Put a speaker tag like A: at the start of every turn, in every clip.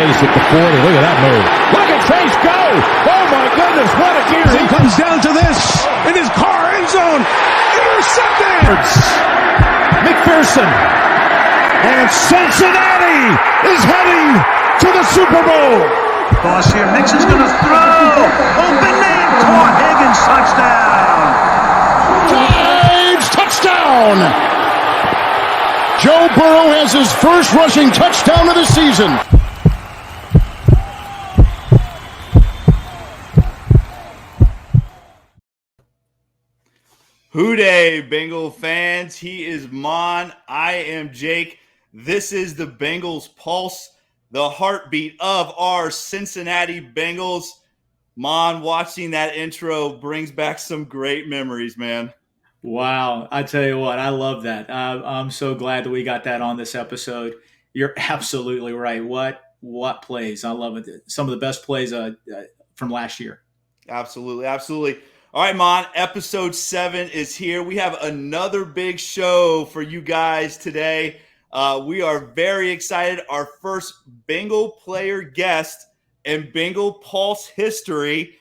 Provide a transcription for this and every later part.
A: Chase at the 40. Look at that move. Look at Chase go. Oh, my goodness. What a gear.
B: He comes down to this in his car end zone. Intercepted.
A: McPherson. And Cincinnati is heading to the Super Bowl.
C: Boss here. Mixon's going to throw. Open man. Caught. Higgins touchdown.
A: Drives. Touchdown. Joe Burrow has his first rushing touchdown of the season.
D: Hooday, Bengal fans. He is Maan. I am Jake. This is the Bengals Pulse, the heartbeat of our Cincinnati Bengals. Maan, watching that intro brings back some great memories, man.
E: Wow. I tell you what, I love that. I'm so glad that we got that on this episode. You're absolutely right. What plays? I love it. Some of the best plays from last year.
D: Absolutely. Absolutely. All right, Maan, episode 7 is here. We have another big show for you guys today. We are very excited. Our first Bengal player guest in Bengal Pulse history.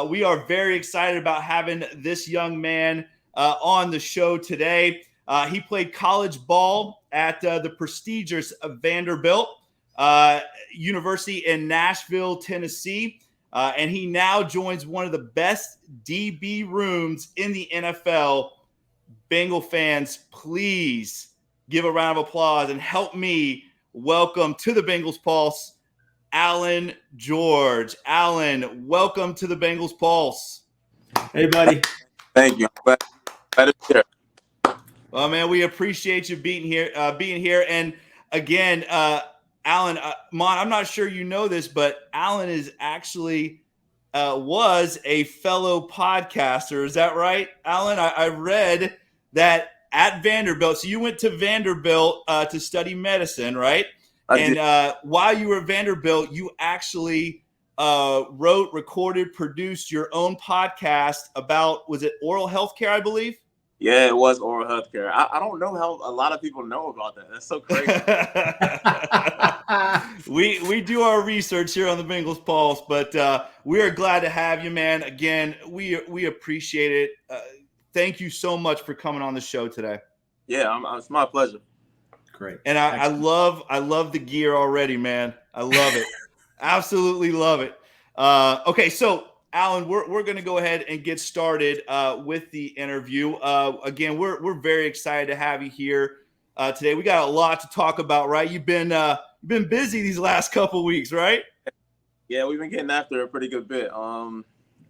D: We are very excited about having this young man on the show today. He played college ball at the prestigious Vanderbilt University in Nashville, Tennessee. And he now joins one of the best DB rooms in the NFL. Bengal fans, please give a round of applause and help me welcome to the Bengals Pulse, Allan George. Allan, welcome to the Bengals Pulse.
E: Hey, buddy.
F: Thank you. Glad to be here.
D: Well, man, we appreciate you being here. And again, Allan, Maan, I'm not sure you know this, but Allan is actually was a fellow podcaster. Is that right, Allan? I read that at Vanderbilt. So you went to Vanderbilt to study medicine, right?
F: I did.
D: While you were at Vanderbilt, you actually wrote, recorded, produced your own podcast about, was it oral health care, I believe?
F: Yeah, it was oral health care. I don't know how a lot of people know about that. That's so crazy.
D: We do our research here on the Bengals Pulse, but we are glad to have you, man. Again, we appreciate it. Thank you so much for coming on the show today.
F: Yeah, it's my pleasure.
E: Great.
D: And I love the gear already, man. I love it. Absolutely love it. Okay, so Allan, we're going to go ahead and get started with the interview. Again, we're very excited to have you here today. We got a lot to talk about, right? You've been busy these last couple of weeks, right?
F: Yeah, we've been getting after it a pretty good bit.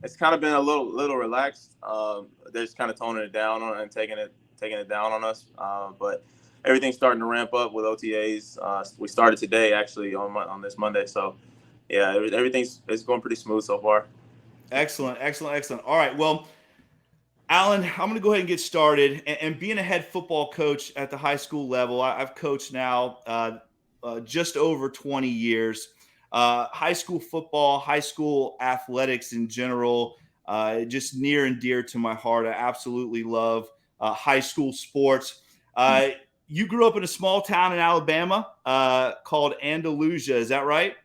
F: It's kind of been a little relaxed. They're just kind of toning it down and taking it down on us. But everything's starting to ramp up with OTAs. We started today actually on this Monday. So yeah, everything's going pretty smooth so far.
D: Excellent. All right. Well, Allan, I'm going to go ahead and get started. And being a head football coach at the high school level, I've coached now just over 20 years. High school football, high school athletics in general, just near and dear to my heart. I absolutely love high school sports. You grew up in a small town in Alabama called Andalusia. Is that right?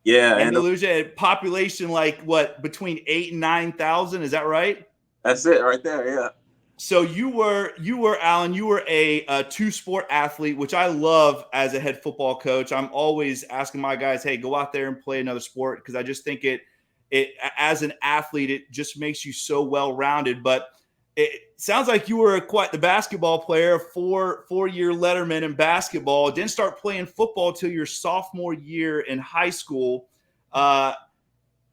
F: Yeah.
D: Andalusia, population like what, between 8,000 and 9,000? Is that right?
F: That's it right there. Yeah.
D: So you were Allan, you were a two-sport athlete, which I love as a head football coach. I'm always asking my guys, hey, go out there and play another sport, because I just think it as an athlete, it just makes you so well-rounded. But it sounds like you were quite the basketball player, four-year letterman in basketball. Didn't start playing football till your sophomore year in high school, and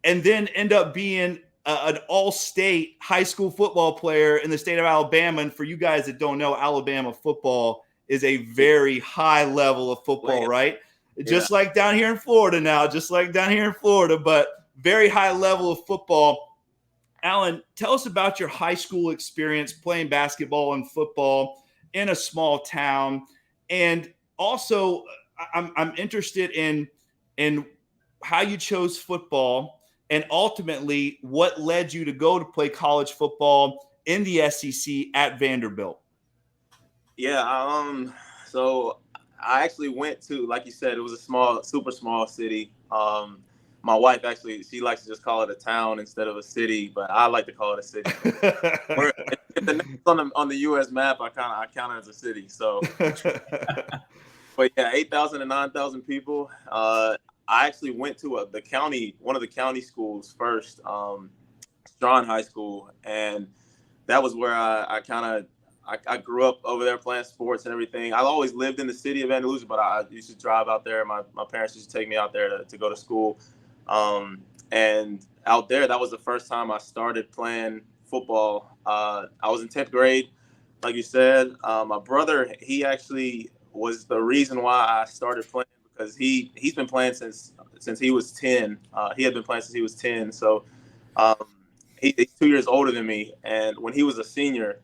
D: then end up being an all-state high school football player in the state of Alabama. And for you guys that don't know, Alabama football is a very high level of football, right? Yeah. Just like down here in Florida now, but very high level of football. Allan, tell us about your high school experience playing basketball and football in a small town. And also, I'm interested in how you chose football, and ultimately what led you to go to play college football in the SEC at Vanderbilt.
F: Yeah. So I actually went to, like you said, it was a super small city. My wife actually, she likes to just call it a town instead of a city, but I like to call it a city. If the name's on the U.S. map, I count it as a city. So, but yeah, 8,000 to 9,000 people. I actually went to one of the county schools first, Straughn High School, and that was where I grew up over there playing sports and everything. I always lived in the city of Andalusia, but I used to drive out there. My parents used to take me out there to go to school. And out there, that was the first time I started playing football. I was in 10th grade, like you said. My brother, he actually was the reason why I started playing, because he's been playing since he was 10. He had been playing since he was 10. So he's 2 years older than me. And when he was a senior,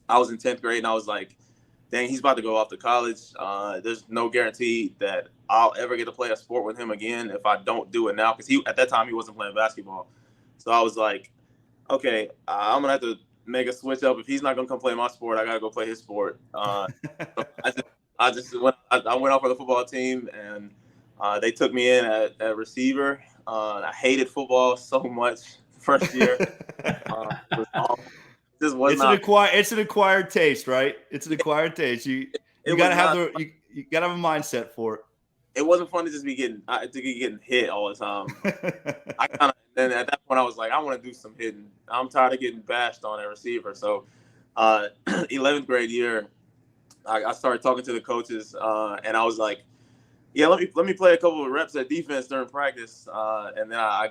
F: I was in 10th grade, and I was like, dang, he's about to go off to college. There's no guarantee that I'll ever get to play a sport with him again if I don't do it now, because at that time he wasn't playing basketball. So I was like, okay, I'm gonna have to make a switch up. If he's not gonna come play my sport, I gotta go play his sport. So I went off for the football team, and they took me in at receiver. I hated football so much first year. It was awful.
D: It's an acquired taste, right? It's an acquired taste. You gotta have you gotta have a mindset for it.
F: It wasn't fun to just be getting hit all the time. Then at that point I was like, I want to do some hitting. I'm tired of getting bashed on at receiver. So 11th grade year, I started talking to the coaches, and I was like, yeah, let me play a couple of reps at defense during practice. And then I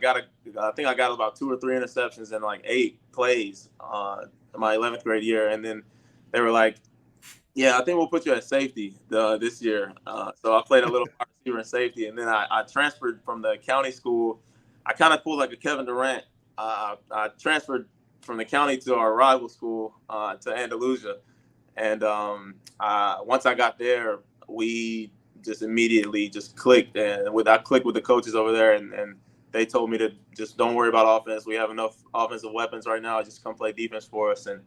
F: think I got about 2 or 3 interceptions in like 8 plays in my 11th grade year. And then they were like, yeah, I think we'll put you at safety this year. So I played a little wide receiver in safety. And then I transferred from the county school. I kind of pulled like a Kevin Durant. I transferred from the county to our rival school, to Andalusia. And once I got there, we just immediately just clicked. And I clicked with the coaches over there, and they told me to just don't worry about offense. We have enough offensive weapons right now. Just come play defense for us. And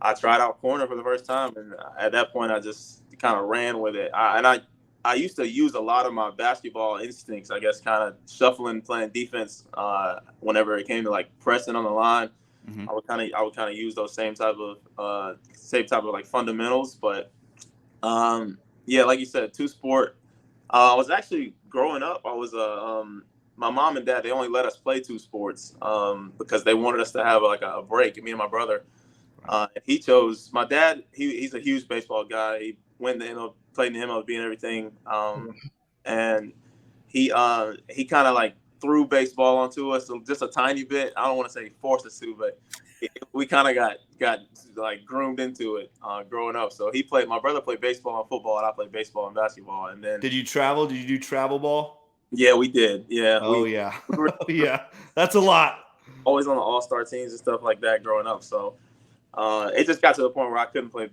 F: I tried out corner for the first time. And at that point, I just kind of ran with it. I used to use a lot of my basketball instincts, I guess, kind of shuffling, playing defense whenever it came to like pressing on the line. Mm-hmm. I would kind of use those same type of like fundamentals. But yeah, like you said, two-sport. I was actually growing up. I was my mom and dad, they only let us play 2 sports because they wanted us to have like a break. Me and my brother. He chose. My dad. He's a huge baseball guy. He went to MLB, played in the MLB and everything. And he kind of like threw baseball onto us just a tiny bit. I don't want to say forced us to, but we kind of got like groomed into it growing up. So my brother played baseball and football, and I played baseball and basketball. And then
D: did you travel? Did you do travel ball?
F: Yeah, we did. Yeah.
D: Yeah. Yeah. That's a lot.
F: Always on the all-star teams and stuff like that growing up. So it just got to the point where I couldn't play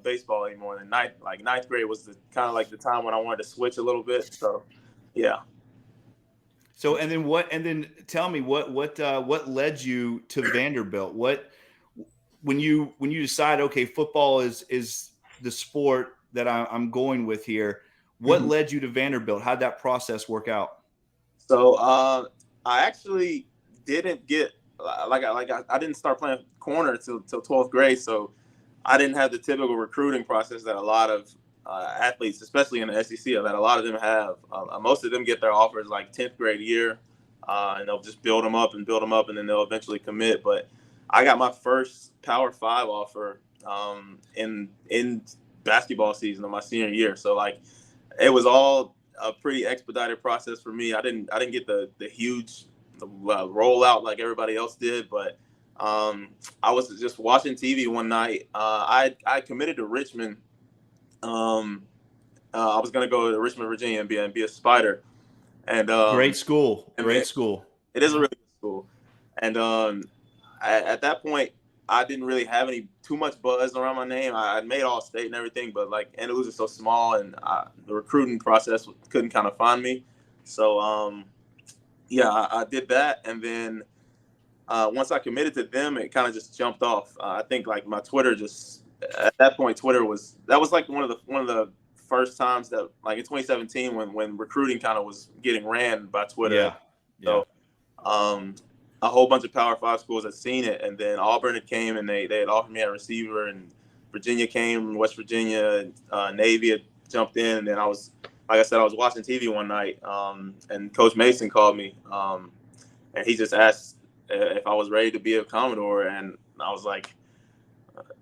F: baseball anymore. And ninth grade was kind of like the time when I wanted to switch a little bit. So, yeah.
D: So and then tell me what led you to Vanderbilt? When you decide, okay, football is the sport that I'm going with here, what mm-hmm. led you to Vanderbilt? How'd that process work out?
F: So I actually didn't get I didn't start playing corner till 12th grade, so I didn't have the typical recruiting process that a lot of athletes, especially in the SEC, that a lot of them have. Most of them get their offers like 10th grade year, and they'll just build them up, and then they'll eventually commit. But I got my first Power 5 offer in basketball season of my senior year. So like it was all a pretty expedited process for me. I didn't get the huge rollout like everybody else did, but I was just watching TV one night. I committed to Richmond. I was going to go to Richmond, Virginia, and be a Spider. And
D: great school.
F: It is a really good school. And at that point, I didn't really have too much buzz around my name. I made All-State and everything, but like Andalusia is so small, and the recruiting process couldn't kind of find me. So yeah, I did that, and then once I committed to them, it kind of just jumped off. I think like my Twitter at that point, that was like one of the first times that, like in 2017, when recruiting kind of was getting ran by Twitter.
D: Yeah.
F: So a whole bunch of Power 5 schools had seen it, and then Auburn had came and they had offered me a receiver, and Virginia came, West Virginia, Navy had jumped in, and then I was watching TV one night, and Coach Mason called me, and he just asked if I was ready to be a Commodore, and I was like,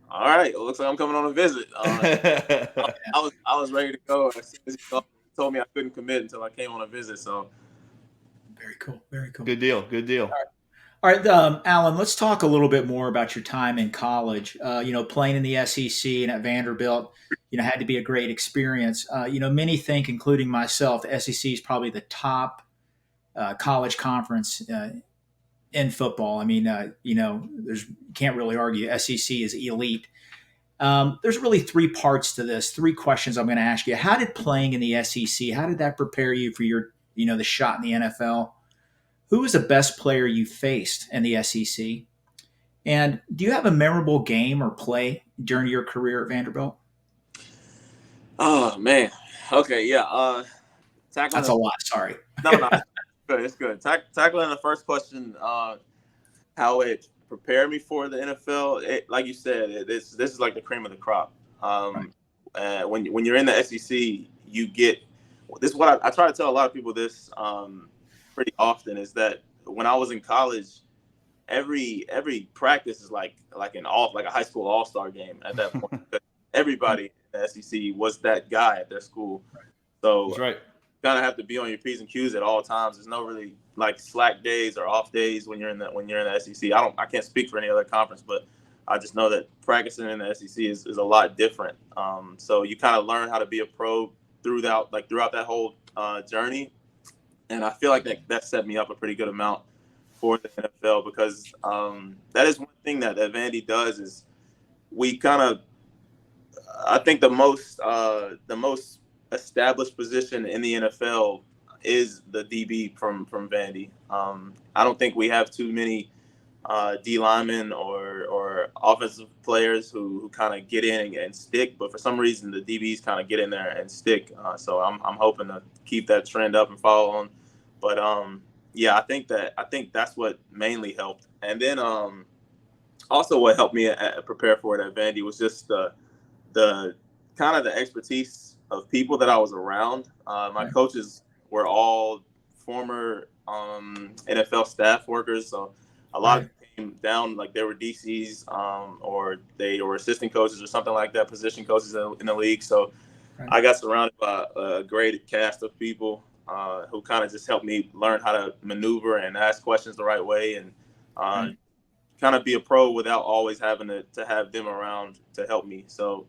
F: all right, it looks like I'm coming on a visit. I was ready to go. As soon as he told me I couldn't commit until I came on a visit. So
E: very cool. Very cool.
D: Good deal.
E: All right, Allan, let's talk a little bit more about your time in college. Playing in the SEC and at Vanderbilt, had to be a great experience. Many think, including myself, the SEC is probably the top college conference in football. I mean, can't really argue. SEC is elite. There's really three parts to this. Three questions I'm going to ask you. How did playing in the SEC, how did that prepare you for your, the shot in the NFL? Who was the best player you faced in the SEC? And do you have a memorable game or play during your career at Vanderbilt?
F: Oh, man. Okay, yeah.
E: That's a lot. Sorry.
F: No, it's good. Tackling the first question, how it prepared me for the NFL, like you said, this is like the cream of the crop. Right. When you're in the SEC, you get – this is what I try to tell a lot of people this pretty often, is that when I was in college, every practice is like a high school all-star game at that point. Everybody in the SEC was that guy at their school. So
D: that's right.
F: You kind of have to be on your P's and Q's at all times. There's no really like slack days or off days when you're in the SEC. I can't speak for any other conference, but I just know that practicing in the SEC is a lot different. So you kind of learn how to be a pro throughout that whole journey. And I feel like that set me up a pretty good amount for the NFL, because that is one thing that Vandy does, is we kind of, I think the most established position in the NFL is the DB from Vandy. I don't think we have too many D linemen or offensive players who kind of get in and stick, but for some reason the DBs kind of get in there and stick. So I'm hoping to keep that trend up and follow on. But I think that's what mainly helped. And then also what helped me prepare for it at Vandy was just the kind of the expertise of people that I was around. My coaches were all former NFL staff workers, so a lot of them came down like they were DCs or they were assistant coaches or something like that, position coaches in the league. So I got surrounded by a great cast of people who kind of just helped me learn how to maneuver and ask questions the right way, and kind of be a pro without always having to have them around to help me. So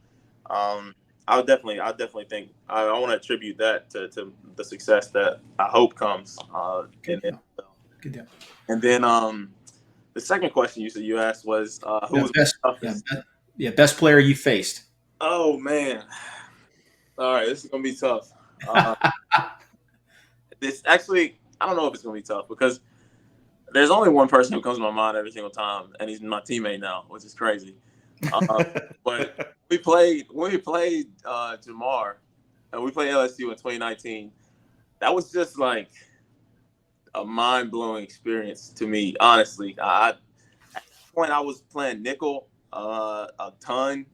F: I definitely think I want to attribute that to the success that I hope comes.
E: Good deal.
F: And then the second question you asked was who was
E: best? Best player you faced.
F: Oh man! All right, this is gonna be tough. This actually, I don't know if it's gonna be tough, because there's only one person who comes to my mind every single time, and he's my teammate now, which is crazy. But we played Jamar, and we played LSU in 2019. That was just like a mind-blowing experience to me, honestly. At that point, I was playing nickel a ton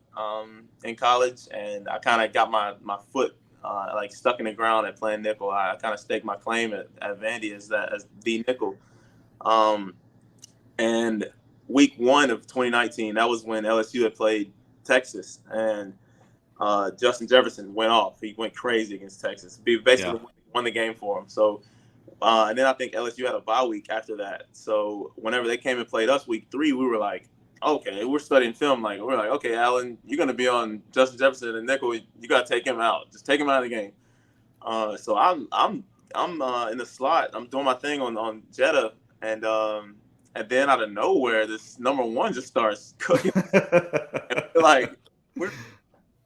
F: in college, and I kind of got my foot like stuck in the ground at playing nickel. I kind of staked my claim at Vandy as the nickel. And week 1 of 2019, that was when LSU had played Texas, and Justin Jefferson went off. He went crazy against Texas. He basically won the game for him. So, and then I think LSU had a bye week after that. So whenever they came and played us week 3, we were like, okay, we're studying film. We're like, okay, Allan, you're going to be on Justin Jefferson and nickel. You got to take him out. Just take him out of the game. So I'm in the slot. I'm doing my thing on Jetta, and then out of nowhere, this number 1 just starts cooking. And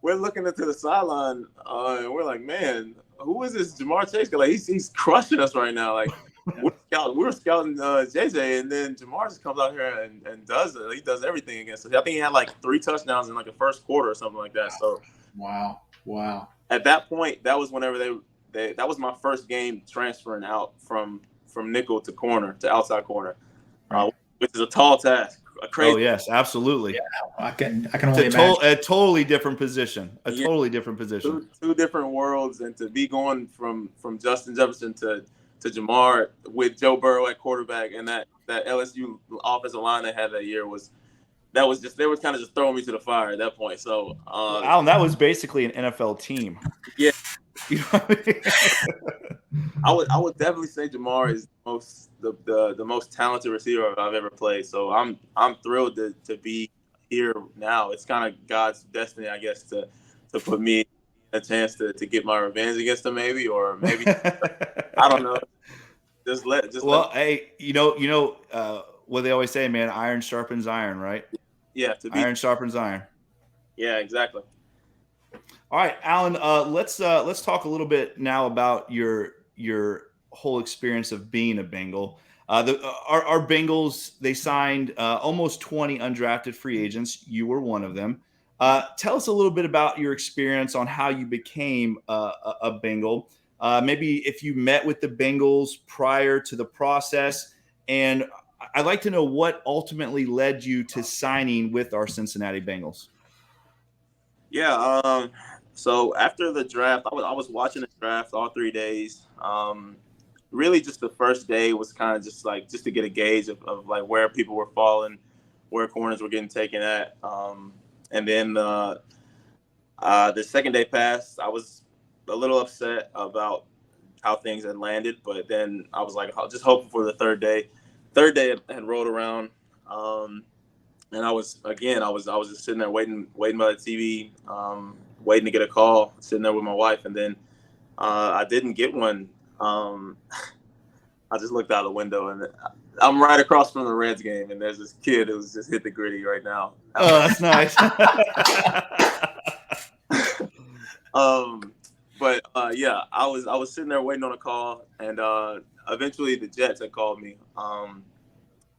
F: we're looking into the sideline, and we're like, man, who is this Jamar Chase? Like he's crushing us right now. Like we were scouting JJ, and then Jamar just comes out here and does it. He does everything against us. I think he had like 3 touchdowns in like the first quarter or something like that. So
E: wow. Wow.
F: At that point, that was whenever that was my first game transferring out from nickel to corner to outside corner,
E: Right.
F: which is a tall task. A crazy.
D: Oh yes, absolutely.
E: Yeah, I can
D: It's
E: only imagine.
D: a totally different position.
F: Yeah.
D: Totally different position.
F: Two different worlds, and to be going from Justin Jefferson to Jamar with Joe Burrow at quarterback, and that LSU offensive line they had that year they were kind of just throwing me to the fire at that point. So,
D: Alan, that was basically an NFL team.
F: Yeah.
D: You know what I mean?
F: I would definitely say Jamar is the most talented receiver I've ever played. So I'm thrilled to be here now. It's kind of God's destiny, I guess, to put me a chance to get my revenge against him, maybe I don't know.
D: Hey, what they always say, man, iron sharpens iron, right?
F: Yeah,
D: iron sharpens iron.
F: Yeah, exactly.
D: All right, Alan, let's talk a little bit now about your whole experience of being a Bengal. Our Bengals, they signed almost 20 undrafted free agents. You were one of them. Tell us a little bit about your experience on how you became a Bengal. Maybe if you met with the Bengals prior to the process, and I'd like to know what ultimately led you to signing with our Cincinnati Bengals.
F: Yeah. So after the draft, I was watching the draft all 3 days. Really, just the first day was kind of just to get a gauge of like where people were falling, where corners were getting taken at. And then the second day passed. I was a little upset about how things had landed, but then I was like, just hoping for the third day. Third day had rolled around, and I was just sitting there waiting by the TV, waiting to get a call, sitting there with my wife, and then I didn't get one. I just looked out the window, and I'm right across from the Reds game, and there's this kid who's just hit the gritty right now.
D: Oh, that's nice.
F: Yeah, I was sitting there waiting on a call, and eventually the Jets had called me,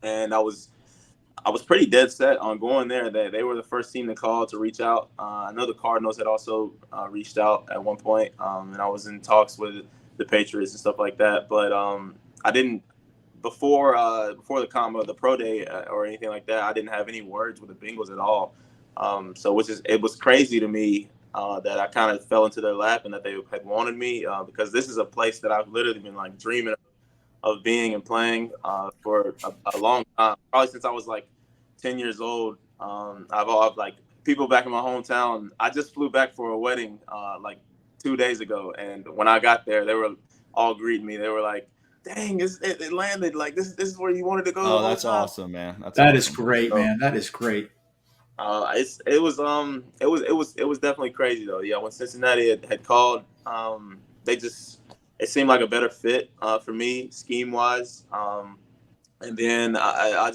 F: and I was pretty dead set on going there. They were the first team to call to reach out. I know the Cardinals had also reached out at one point, and I was in talks with the Patriots and stuff like that. But I didn't before the combo, the pro day or anything like that. I didn't have any words with the Bengals at all. So it was crazy to me that I kind of fell into their lap and that they had wanted me because this is a place that I've literally been like dreaming of being and playing for a long time, probably since I was like 10 years old. I've like people back in my hometown. I just flew back for a wedding like 2 days ago, and when I got there, they were all greeting me. They were like, "Dang, it landed! Like this is where you wanted to go."
D: Oh, that's awesome, man.
E: That is great, man. That is great.
F: It was definitely crazy though. Yeah, when Cincinnati had called, it seemed like a better fit for me scheme wise. And then I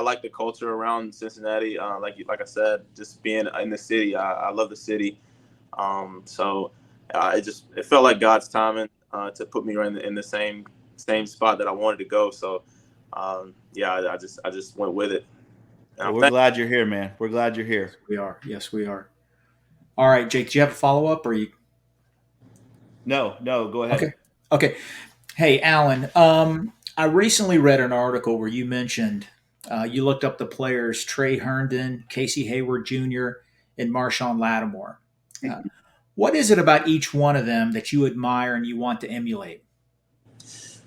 F: like the culture around Cincinnati. Like I said, just being in the city, I love the city. So it felt like God's timing to put me right in the same spot that I wanted to go. So I just went with it.
D: Well, we're glad you're here, man. We're glad you're here.
E: We are. Yes, we are. All right, Jake, do you have a follow-up or you?
D: No, go ahead.
E: Okay. Hey, Alan, I recently read an article where you mentioned you looked up the players Trey Herndon, Casey Hayward Jr., and Marshawn Lattimore. What is it about each one of them that you admire and you want to emulate?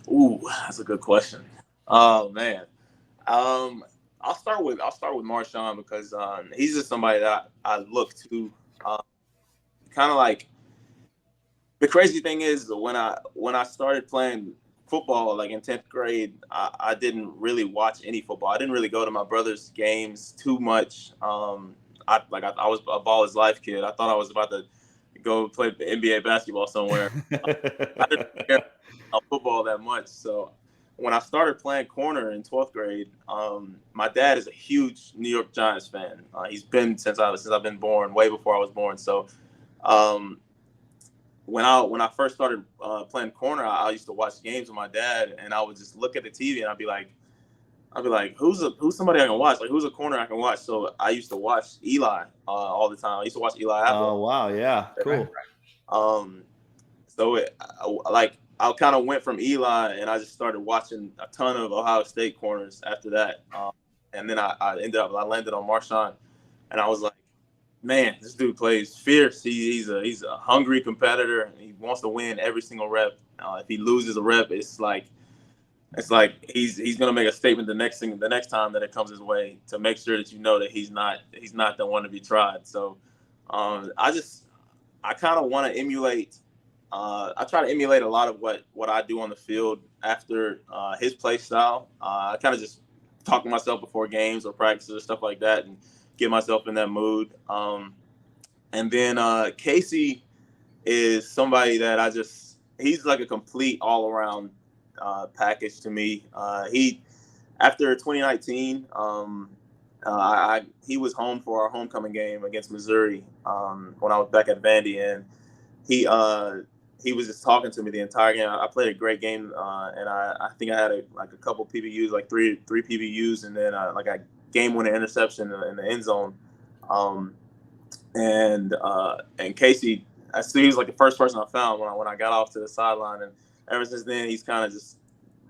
F: Ooh, that's a good question. Oh man, I'll start with Marshawn because he's just somebody that I look to. Kind of like the crazy thing is when I started playing football, like in 10th grade, I didn't really watch any football. I didn't really go to my brother's games too much. I was a ball is life kid. I thought I was about to go play NBA basketball somewhere. I didn't care about football that much. So when I started playing corner in 12th grade, my dad is a huge New York Giants fan. He's been since I've been born, way before I was born. So when I first started playing corner, I used to watch games with my dad, and I would just look at the TV and I'd be like, I'd be like, who's somebody I can watch? Like, who's a corner I can watch? So I used to watch Eli all the time. I used to watch Eli Apple.
D: Oh wow, yeah, cool.
F: So I kind of went from Eli, and I just started watching a ton of Ohio State corners after that. And then I landed on Marshawn, and I was like, man, this dude plays fierce. He's a hungry competitor, and he wants to win every single rep. If he loses a rep, it's like he's gonna make a statement the next time that it comes his way to make sure that you know that he's not the one to be tried. So I kind of want to emulate. I try to emulate a lot of what I do on the field after his play style. I kind of just talk to myself before games or practices or stuff like that and get myself in that mood. And then Casey is somebody that he's like a complete all around package to me. He after 2019, he was home for our homecoming game against Missouri when I was back at Vandy, and he was just talking to me the entire game. I played a great game, and I think I had a couple PBUs, like three PBUs, and then like a game-winning interception in the end zone. And Casey, he was like the first person I found when I got off to the sideline, and ever since then he's kind of just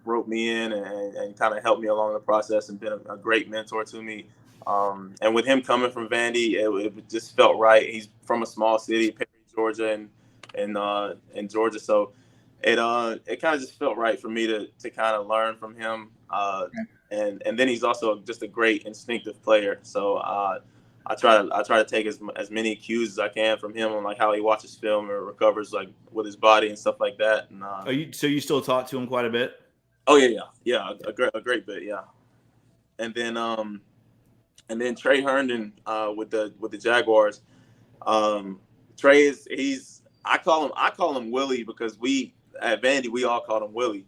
F: wrote me in and kind of helped me along the process and been a great mentor to me. And with him coming from Vandy, it just felt right. He's from a small city, Perry, Georgia, in Georgia, so it kind of just felt right for me to kind of learn from him. And then he's also just a great instinctive player. So I try to take as many cues as I can from him on like how he watches film or recovers like with his body and stuff like that. And
D: So you still talk to him quite a bit?
F: Oh yeah, a great bit, yeah. And then Trey Herndon with the Jaguars. Trey I call him Willie because we at Vandy we all called him Willie.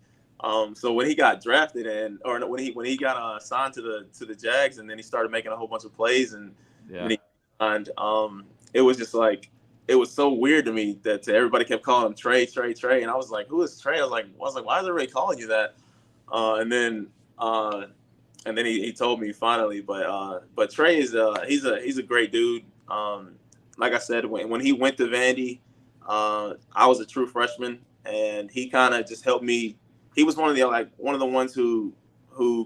F: So when he got drafted when he got signed to the Jags, and then he started making a whole bunch of plays, and he signed, it was just like, it was so weird to me that everybody kept calling him Trey, and I was like, who is Trey? I was like, why is everybody calling you that? And then he told me finally, but Trey is he's a great dude. Like I said, when he went to Vandy, I was a true freshman, and he kind of just helped me. He was one of the ones who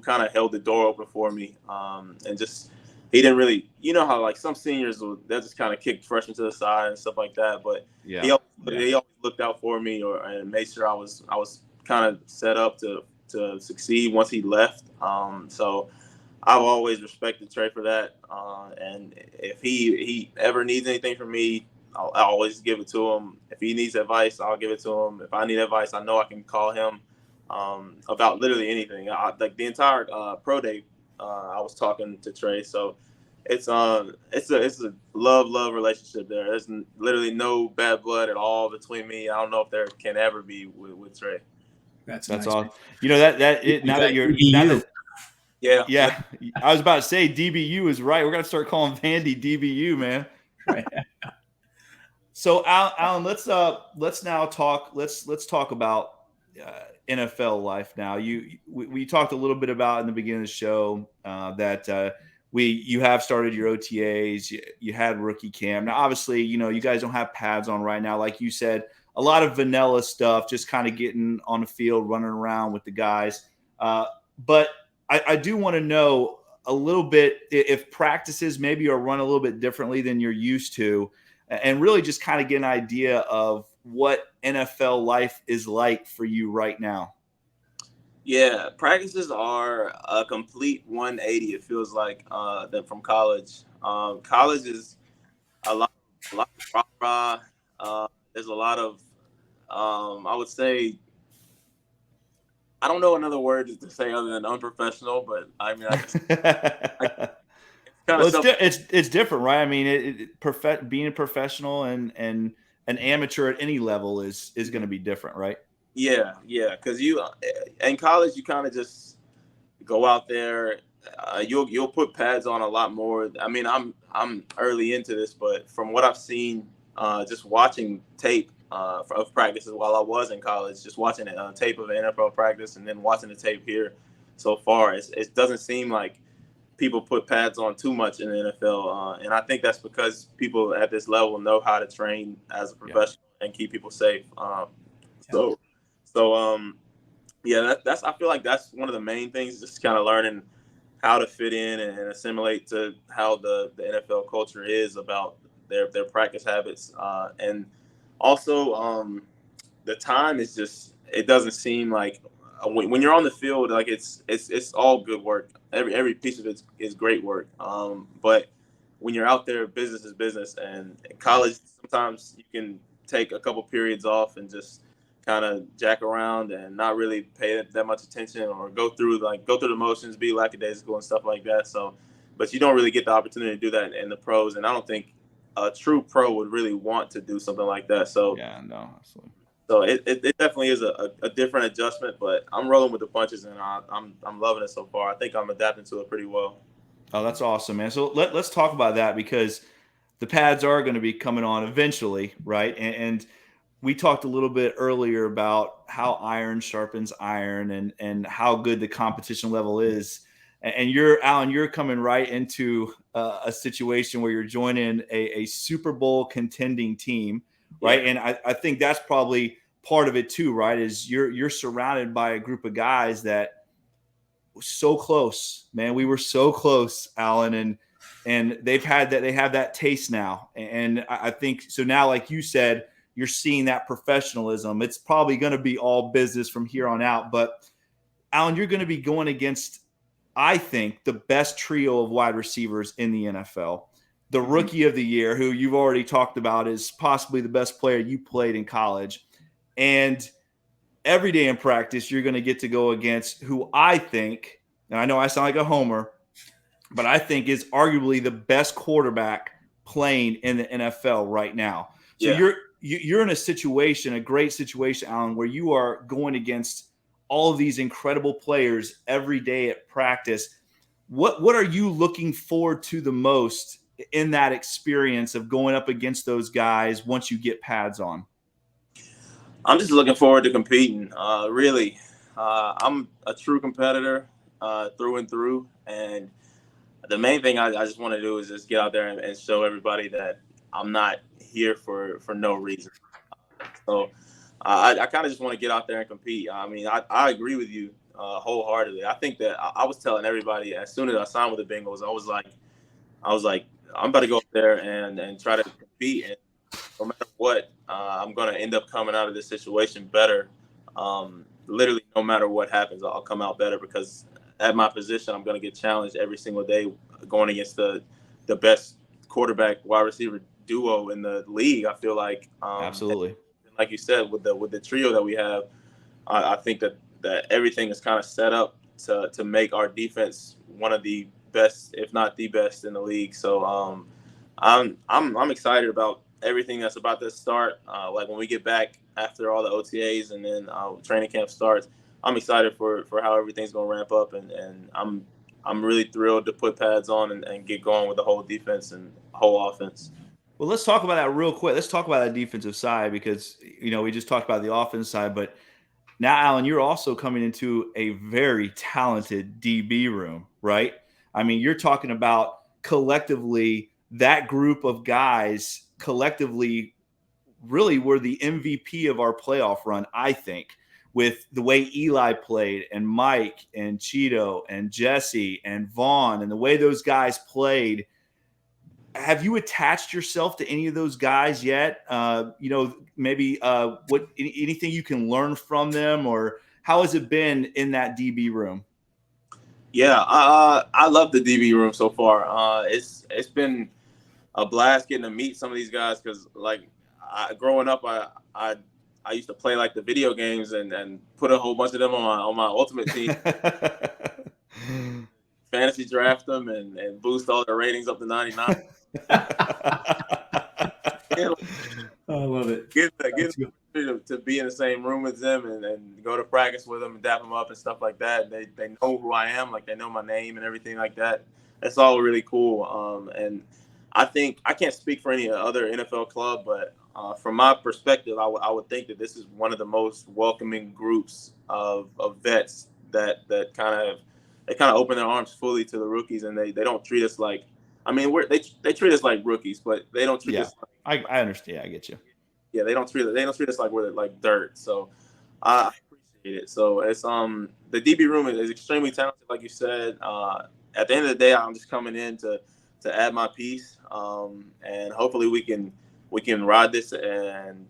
F: kind of held the door open for me, and just he didn't really, you know how like some seniors they'll just kind of kick freshmen to the side and stuff like that. But he always looked out for me and made sure I was kind of set up to succeed once he left. So I've always respected Trey for that. And if he ever needs anything from me, I'll always give it to him. If he needs advice, I'll give it to him. If I need advice, I know I can call him about literally anything. Like the entire pro day, I was talking to Trey. So it's a love relationship there. There's literally no bad blood at all between me. I don't know if there can ever be with Trey.
E: That's
D: nice.
E: Awesome.
D: You know yeah. I was about to say DBU is right. We're gonna start calling Vandy DBU, man.
E: Right.
D: So Allan, let's now talk. Let's talk about NFL life now. We talked a little bit about in the beginning of the show that you have started your OTAs. You had rookie camp. Now, obviously, you guys don't have pads on right now, like you said. A lot of vanilla stuff, just kind of getting on the field, running around with the guys. But I do want to know a little bit if practices maybe are run a little bit differently than you're used to, and really just kind of get an idea of what NFL life is like for you right now.
F: Yeah, practices are a complete 180. It feels like than from college. College is a lot of rah-rah. There's a lot of, I would say, I don't know another word to say other than unprofessional, but I mean,
D: it's different, right? I mean, being a professional and an amateur at any level is going to be different, right?
F: Yeah, because in college you kind of just go out there. You'll put pads on a lot more. I mean, I'm early into this, but from what I've seen, just watching tape of practices while I was in college, just watching tape of an NFL practice and then watching the tape here, so far. It doesn't seem like people put pads on too much in the NFL, and I think that's because people at this level know how to train as a professional and keep people safe. So that's I feel like that's one of the main things, just kind of learning how to fit in and assimilate to how the NFL culture is about their practice habits, and also the time is just, it doesn't seem like when you're on the field, like it's all good work. Every piece of it is great work. But when you're out there, business is business. And in college, sometimes you can take a couple periods off and just kind of jack around and not really pay that much attention, or go through the motions, be lackadaisical and stuff like that. So, but you don't really get the opportunity to do that in the pros. And I don't think a true pro would really want to do something like that. So
D: yeah, no, absolutely.
F: So it definitely is a different adjustment, but I'm rolling with the punches, and I'm loving it so far. I think I'm adapting to it pretty well.
D: Oh, that's awesome, man. So let's talk about that, because the pads are going to be coming on eventually, right? And we talked a little bit earlier about how iron sharpens iron, and how good the competition level is. And Allan, you're coming right into a situation where you're joining a Super Bowl contending team, right? Yeah. And I think that's probably part of it too, right? Is you're surrounded by a group of guys that were so close, man. We were so close, Allan, and they have that taste now. And I think so now, like you said, you're seeing that professionalism. It's probably going to be all business from here on out. But Allan, you're going to be going against, I think, the best trio of wide receivers in the NFL. The rookie of the year, who you've already talked about, is possibly the best player you played in college. And every day in practice, you're going to get to go against who I think, and I know I sound like a homer, but I think is arguably the best quarterback playing in the NFL right now. So you're in a situation, a great situation, Allan, where you are going against all of these incredible players every day at practice. What are you looking forward to the most in that experience of going up against those guys once you get pads on?
F: I'm just looking forward to competing. Really, I'm a true competitor through and through, and the main thing I just want to do is just get out there and show everybody that I'm not here for no reason. So I kind of just want to get out there and compete. I mean, I agree with you wholeheartedly. I think that I was telling everybody as soon as I signed with the Bengals, I was like, I'm about to go up there and try to compete, and no matter what, I'm going to end up coming out of this situation better. Literally, no matter what happens, I'll come out better, because at my position, I'm going to get challenged every single day going against the best quarterback wide receiver duo in the league. I feel like
D: absolutely,
F: like you said, with the trio that we have, I think that everything is kind of set up to make our defense one of the best, if not the best, in the league. So I'm excited about everything that's about to start. Like when we get back after all the OTAs and then training camp starts, I'm excited for how everything's going to ramp up, and I'm really thrilled to put pads on and get going with the whole defense and whole offense.
D: Well, let's talk about that real quick. Let's talk about that defensive side, because we just talked about the offense side, but now, Allan, you're also coming into a very talented DB room, right? I mean, you're talking about collectively, that group of guys collectively really were the MVP of our playoff run, I think, with the way Eli played, and Mike and Cheeto and Jesse and Vaughn, and the way those guys played. Have you attached yourself to any of those guys yet? Maybe anything you can learn from them, or how has it been in that DB room?
F: Yeah, I love the DB room so far. It's been a blast getting to meet some of these guys, because growing up, I used to play like the video games and put a whole bunch of them on my ultimate team. Fantasy draft them and boost all their ratings up to 99.
E: I love it.
F: Get to be in the same room with them and go to practice with them and dap them up and stuff like that. They know who I am, like they know my name and everything like that. That's all really cool. And I think I can't speak for any other NFL club, but from my perspective, I would think that this is one of the most welcoming groups of vets that kind of they kind of open their arms fully to the rookies, and they don't treat us like, I mean, they treat us like rookies, but they don't treat us.
D: I understand. I get you.
F: Yeah, they don't treat us like we're like dirt. So I appreciate it. So it's the DB room is extremely talented, like you said. At the end of the day, I'm just coming in to add my piece, and hopefully we can ride this and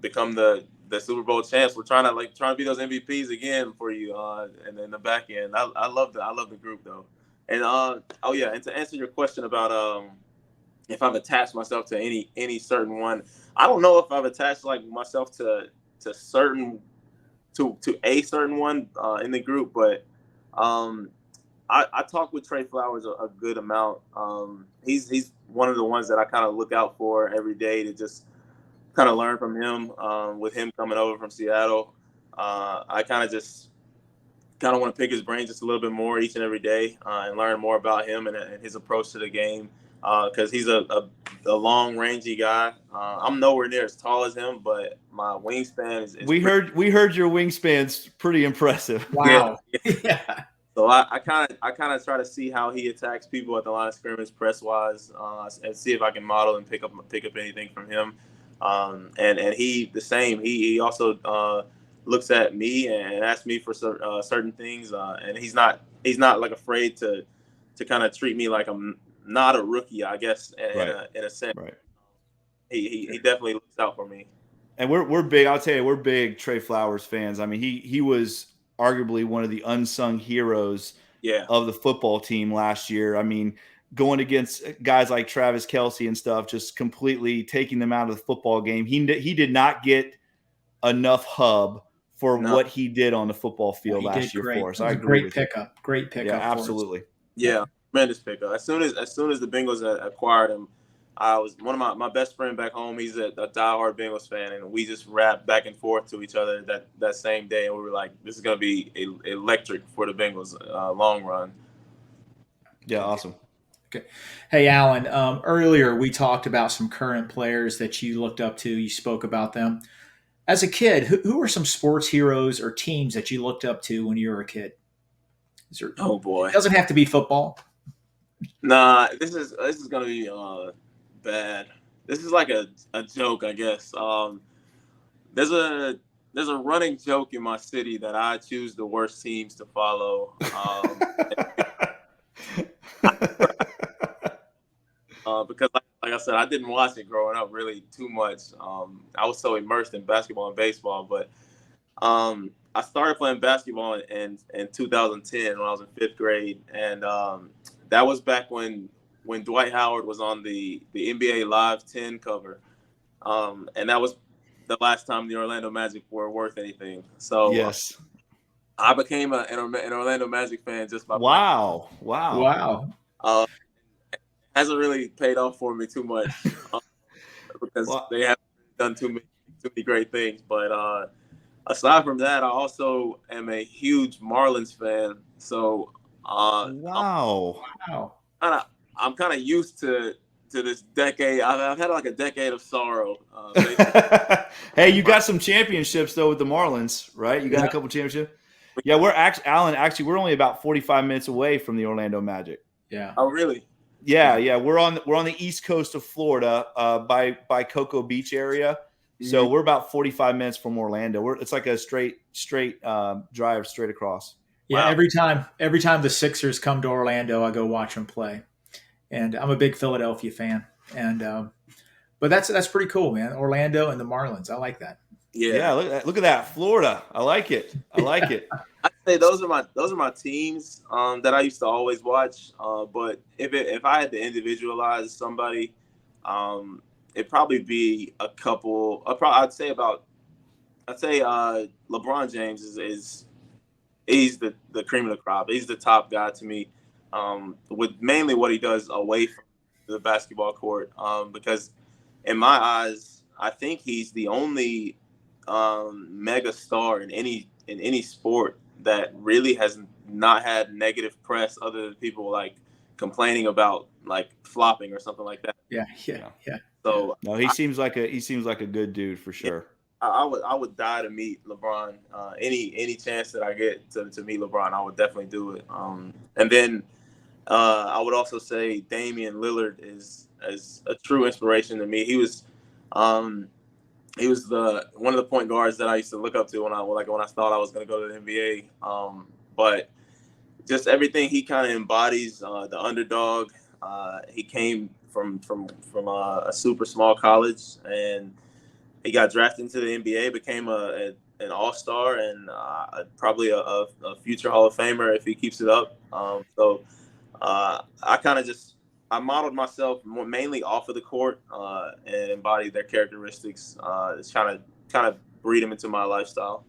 F: become the Super Bowl champs. We're trying to be those MVPs again for you, and in the back end. I love the group though. And and to answer your question about if I've attached myself to any certain one, I don't know if I've attached like myself to a certain one in the group, but I talk with Trey Flowers a good amount. He's one of the ones that I kind of look out for every day to just kind of learn from him. With him coming over from Seattle, I kind of want to pick his brain just a little bit more each and every day and learn more about him and his approach to the game. Because he's a long, rangy guy. I'm nowhere near as tall as him, but my wingspan is
D: we heard your wingspan's pretty impressive.
E: Wow.
F: Yeah. So I kind of try to see how he attacks people at the line of scrimmage, press wise, and see if I can model and pick up anything from him. And he the same. He also looks at me and asks me for certain things, and he's not like afraid to kind of treat me like I'm not a rookie, I guess, in a sense.
D: Right.
F: He definitely looks out for me.
D: And we're big. I'll tell you, we're big Trey Flowers fans. I mean, he was arguably one of the unsung heroes of the football team last year. I mean, going against guys like Travis Kelce and stuff, just completely taking them out of the football game. He did not get enough hub for what he did on the football field last year for us. I agree with
E: you. Great pickup.
D: Yeah, absolutely.
F: Yeah, tremendous pickup. As soon as the Bengals acquired him, I was one of my best friend back home. He's a diehard Bengals fan, and we just rapped back and forth to each other that same day, and we were like, "This is going to be electric for the Bengals long run."
D: Yeah, awesome.
E: Okay, hey Allan. Earlier we talked about some current players that you looked up to. You spoke about them as a kid. Who are some sports heroes or teams that you looked up to when you were a kid?
F: Oh boy,
E: it doesn't have to be football.
F: Nah, this is going to be bad. This is like a joke, I guess. There's a running joke in my city that I choose the worst teams to follow. Because like I said, I didn't watch it growing up really too much. I was so immersed in basketball and baseball, but I started playing basketball in 2010 when I was in 5th grade, and that was back when Dwight Howard was on the NBA Live 10 cover, and that was the last time the Orlando Magic were worth anything. So
D: yes,
F: I became an Orlando Magic fan just by
D: wow.
F: It hasn't really paid off for me too much because they haven't done too many great things. But aside from that, I also am a huge Marlins fan. So I'm kind of used to this decade. I've had like a decade of sorrow.
D: Hey, you got some championships though with the Marlins, right? You got a couple championships. Yeah, we're only about 45 minutes away from the Orlando Magic.
E: Yeah.
F: Oh, really?
D: Yeah. We're on the east coast of Florida, by Cocoa Beach area. So we're about 45 minutes from Orlando. It's like a straight drive straight across.
E: Yeah. Wow. Every time the Sixers come to Orlando, I go watch them play, and I'm a big Philadelphia fan. And but that's pretty cool, man. Orlando and the Marlins, I like that.
F: Yeah.
D: Look at that, Florida. I like it. I'd
F: say those are my teams that I used to always watch. But if I had to individualize somebody, it'd probably be a couple. I'd say LeBron James is he's the cream of the crop. He's the top guy to me. With mainly what he does away from the basketball court. Because in my eyes, I think he's the only mega star in any sport that really has not had negative press other than people like complaining about like flopping or something like that.
E: Yeah.
F: So
D: no, he seems like a good dude for sure.
F: I would die to meet LeBron. Any chance that I get to meet LeBron, I would definitely do it. And then I would also say Damian Lillard is a true inspiration to me. He was the one of the point guards that I used to look up to when I thought I was going to go to the NBA. But just everything he kind of embodies, the underdog. He came from a super small college, and he got drafted into the NBA, became an all-star, and probably a future Hall of Famer if he keeps it up. So I modeled myself mainly off of the court and embodied their characteristics. It's kind of breed them into my lifestyle.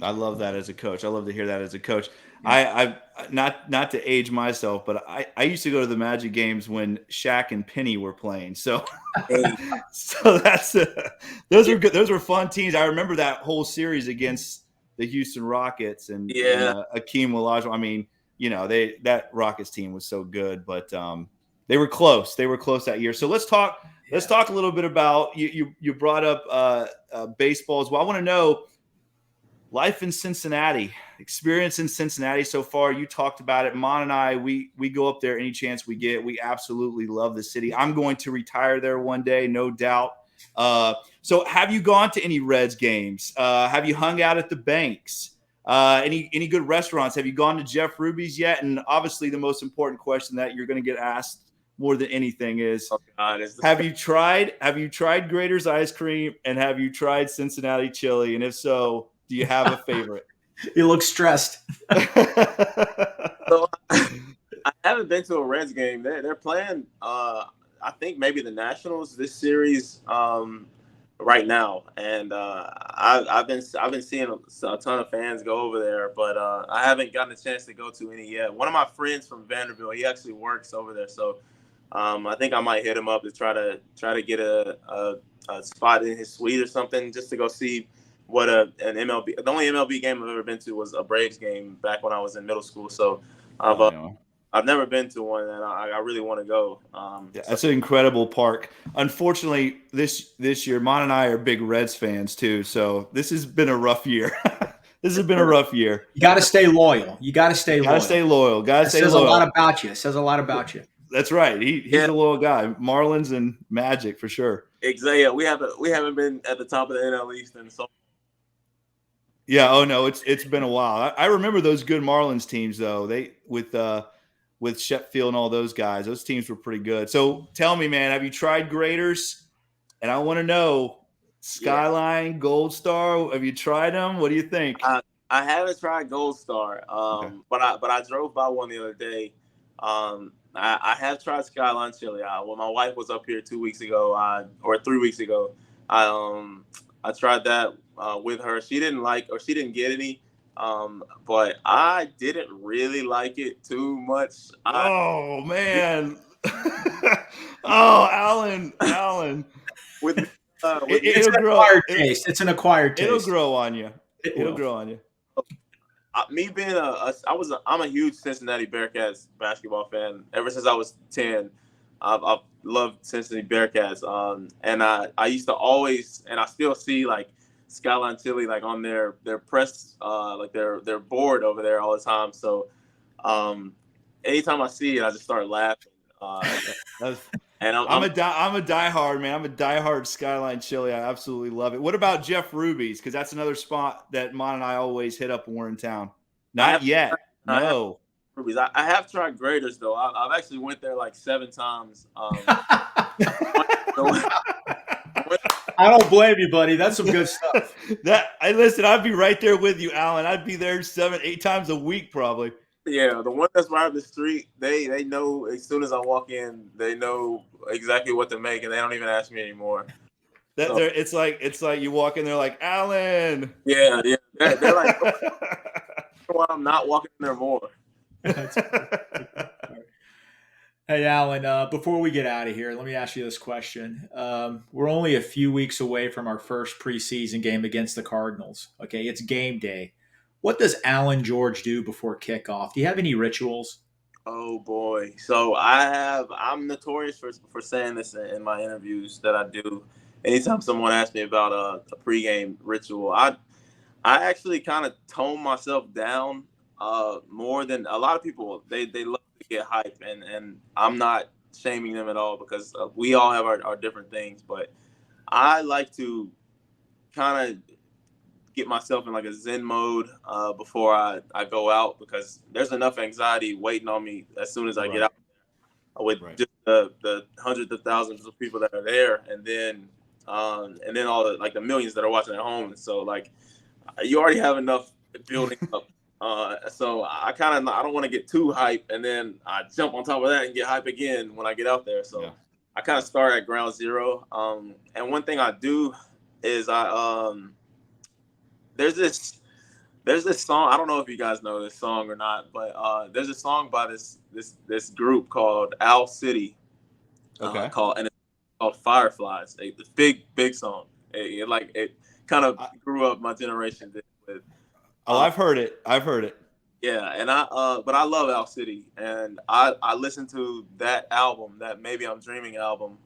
D: I love that as a coach. I love to hear that as a coach. I not to age myself, but I used to go to the Magic games when Shaq and Penny were playing. So so that's those were good. Those were fun teams. I remember that whole series against the Houston Rockets and Akeem Olajuwon. I mean, that Rockets team was so good, but they were close. They were close that year. So let's talk a little bit about you brought up baseball as well. I want to know life in Cincinnati, experience in Cincinnati so far. You talked about it. Maan and I, we go up there any chance we get. We absolutely love the city. I'm going to retire there one day, no doubt. So have you gone to any Reds games? Have you hung out at the banks? Any good restaurants? Have you gone to Jeff Ruby's yet? And obviously the most important question that you're going to get asked more than anything is, have you tried Grater's ice cream, and have you tried Cincinnati chili? And if so, do you have a favorite?
E: You look stressed.
F: So I haven't been to a Reds game. They're playing. I think maybe the Nationals this series right now, and I've been seeing a ton of fans go over there, but I haven't gotten a chance to go to any yet. One of my friends from Vanderbilt, he actually works over there, so I think I might hit him up to try to get a spot in his suite or something, just to go see what an MLB. The only MLB game I've ever been to was a Braves game back when I was in middle school. So I've never been to one, and I really want to go.
D: That's an incredible park. Unfortunately, this year, Maan and I are big Reds fans too. So this has been a rough year. This has been a rough year.
E: You got to stay loyal.
D: Gotta stay loyal.
E: Says a lot about you. It says a lot about you.
D: That's right. He's a loyal guy. Marlins and Magic for sure.
F: Exactly. Yeah, we haven't been at the top of the NL East in so.
D: Yeah. Oh no, it's been a while. I remember those good Marlins teams though. They with Sheffield and all those guys. Those teams were pretty good. So tell me, man, have you tried Graders? And I want to know Skyline, Gold Star. Have you tried them? What do you think?
F: I haven't tried Gold Star, but I drove by one the other day. I have tried Skyline Chili. When my wife was up here 2 weeks ago, or 3 weeks ago, I tried that with her. She didn't get any, but I didn't really like it too much.
D: Oh man! Oh, Allan.
E: It's an acquired taste. It's an acquired taste.
D: It'll grow on you. It'll grow on you.
F: Me being I'm a huge Cincinnati Bearcats basketball fan. Ever since I was 10, I've loved Cincinnati Bearcats. And I used to always, and I still see like Skyline Chili like on their press, like their board over there all the time. So anytime I see it, I just start laughing. And I'm a diehard, man. I'm a diehard Skyline Chili. I absolutely love it. What about Jeff Ruby's? Because that's another spot that Maan and I always hit up when we're in town. Not yet. No. Ruby's. I have tried Graders though. I've actually went there like 7 times.
E: I don't blame you, buddy. That's some good stuff.
D: Listen, I'd be right there with you, Allan. I'd be there 7-8 times a week probably.
F: Yeah, the one that's right up the street, they know as soon as I walk in, they know exactly what to make, and they don't even ask me anymore.
D: It's like you walk in, they're like, Allan.
F: Yeah. They're like, why I'm not walking in there more.
E: Hey, Allan, before we get out of here, let me ask you this question. We're only a few weeks away from our first preseason game against the Cardinals. Okay, it's game day. What does Allan George do before kickoff? Do you have any rituals?
F: Oh boy. So I'm notorious for saying this in my interviews that I do. anytime someone asks me about a pregame ritual, I actually kind of tone myself down more than a lot of people. They love to get hype, and I'm not shaming them at all because we all have our different things. But I like to kind of get myself in like a Zen mode before I go out, because there's enough anxiety waiting on me as soon as I get out with just the hundreds of thousands of people that are there, and then all the like the millions that are watching at home. So like you already have enough building up. So I don't want to get too hype and then I jump on top of that and get hype again when I get out there. So I kind of start at ground zero. And one thing I do is there's this song. I don't know if you guys know this song or not, but there's a song by this group called Owl City. It's called Fireflies. It's big song. It kind of grew up my generation with.
D: I've heard it.
F: Yeah, and but I love Owl City, and I listen to that album, that Maybe I'm Dreaming album,